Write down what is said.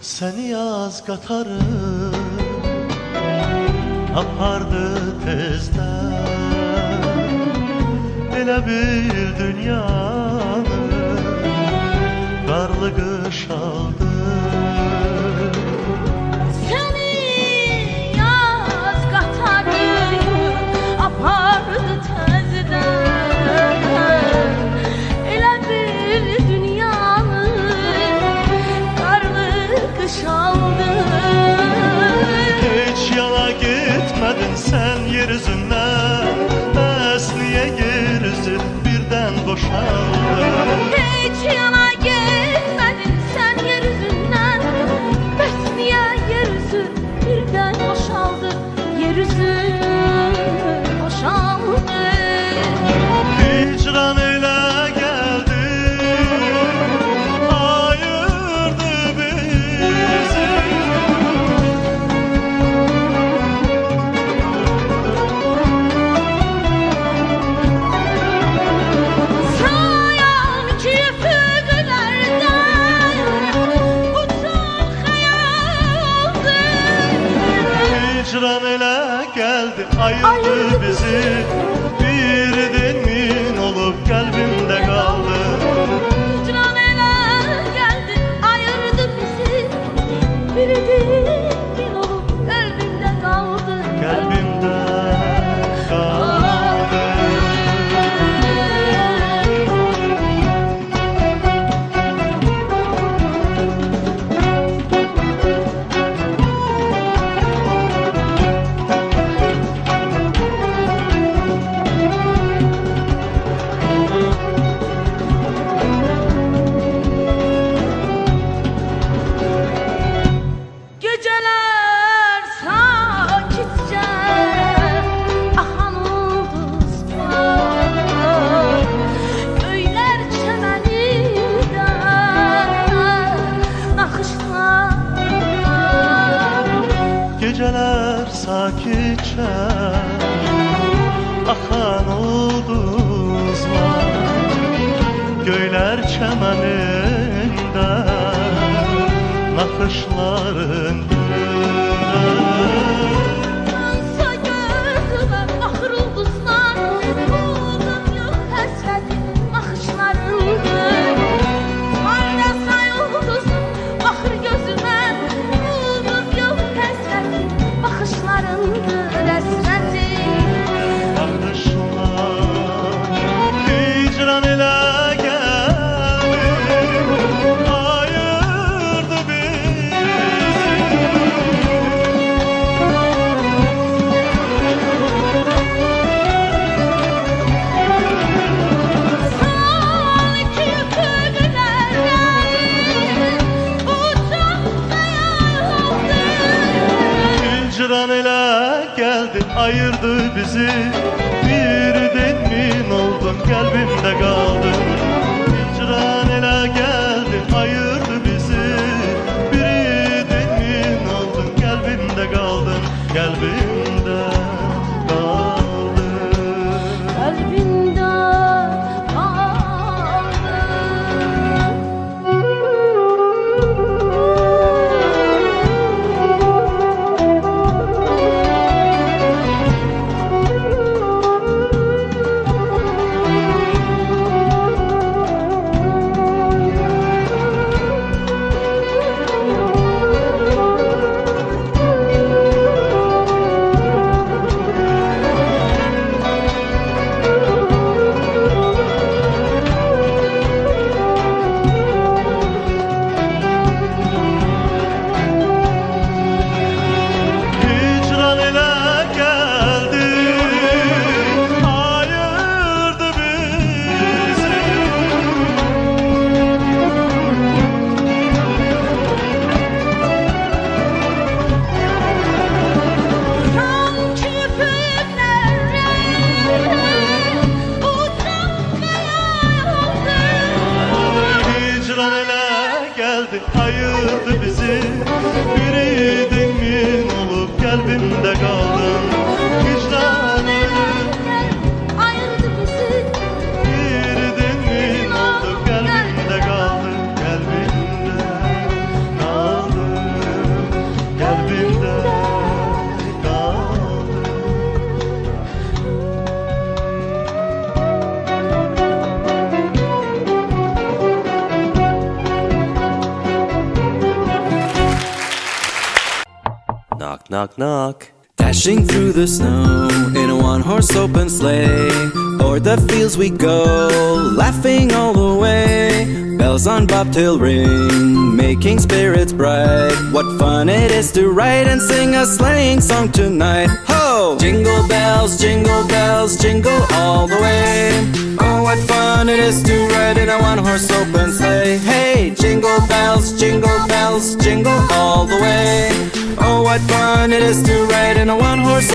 Seni yaz qatarı apardı tezdən, elə bir dünyanı qarlı qış aldı. Seni yaz qatarı apardı tezdən, elə bir dünyanı qarlı qış aldı. Heç yana gitmedin sen yeryüzünden, bəs niye yeryüzü birden boşaldı? Heç yana gitmedin sen yeryüzünden, bəs niye yeryüzü birden boşaldı? Yeryüzü boşaldı. Hicran elə geldi, ayırdı bizi. Sayan ki fügülerden uçan hayaldı. Hicran elə geldi, ayırdı bizi. Birden min olup kalbimde kaldı. Hicran ele geldi, ayırdı bizi. Biri din olup kalbimde kaldı. Kalbimde kaldı. Geceler sakitçe akan ulduzlar, göyler çemeninde nakışlar. Geceler sakitçe akan ulduzlar, göyler çemeninde nakışlarında. Yansa gözüme bakır ulduzlar, buldum yok həsrətin baxışlarındır. Oynasa ulduzum bakır gözüme, buldum yok həsrətin baxışlarındır. Həsrətin Bakışlar hicran elə geldi, ayırdı bizi. sal ki fügülerden uçan hayaldı. Hicran elə geldi, ayırdı bizi. Birden min oldun, kalbimde kaldın. Hicran elə geldi, ayırdı bizi. Birden min oldun, kalbimde kaldın. Kalbimde kaldın. Kalbimde Hicran elə geldi, ayırdı bizi. sanki fügülerden uçan hayaldı. Hicran elə geldi, ayırdı bizi. Biriden min olup kalbimde kaldın. Hicran elə Ayırdı bizi. birden min oldu, kalbimde kaldın. Kalbimde kaldın. Knock, knock, knock. Dashing through the snow in a one-horse open sleigh, o'er the fields we go, laughing all the way. Bells on bobtail ring, making spirits bright. What fun it is to ride and sing a sleighing song tonight. Ho! Jingle bells, jingle all the way. Oh, what fun it is to ride in a one-horse open sleigh. Hey! Jingle bells, jingle all the way. Oh, what fun it is to ride in a one-horse